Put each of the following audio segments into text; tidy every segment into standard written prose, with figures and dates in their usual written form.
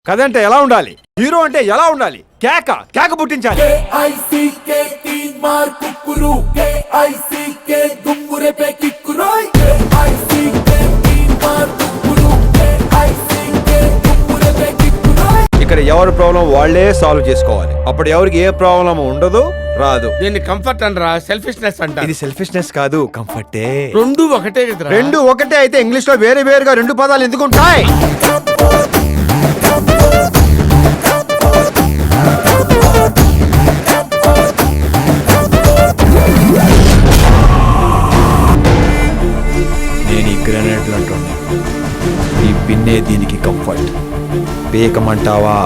కథ అంటే ఎలా ఉండాలి, హీరో అంటే ఎలా ఉండాలి, కేక కేక పుట్టించాలి. ఇక్కడ ఎవరి ప్రాబ్లం వాళ్లే సాల్వ్ చేసుకోవాలి. అప్పుడు ఎవరికి ఏ ప్రాబ్లం ఉండదు, రాదు. దీన్ని కంఫర్ట్ అనరా, సెల్ఫిష్నెస్ అంట. ఇది సెల్ఫిష్నెస్ కాదు, కంఫర్టే. రెండు ఒకటే కదరా. రెండు ఒకటే అయితే ఇంగ్లీష్ లో వేరే వేరుగా రెండు పదాలు ఎందుకు ఉంటాయి? నేను ఈ గ్రానైట్లు అంటున్నా, ఈ పిన్నే దీనికి కంఫర్ట్. పీకమంటావా?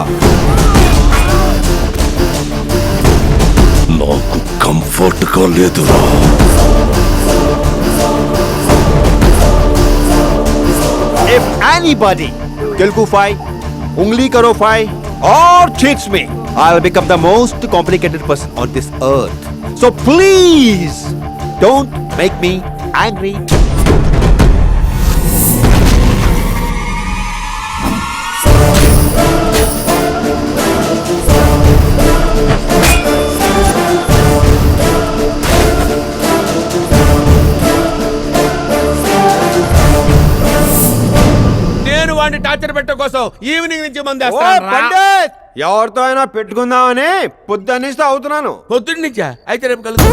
నాకు కంఫర్ట్ గా లేదురా. If anybody Telugu fight, ungli karo fight or cheats me, I'll become the most complicated person on this earth. So please don't make me angry. నేను వాడిని టార్చర్ పెట్ట కోసం ఈవినింగ్ నుంచి మంది పండిత్, ఎవరితో అయినా పెట్టుకుందామని పొద్దున్నిస్తే అవుతున్నాను. పొద్దున్న నుంచా? అయితే రేపు కలుగు.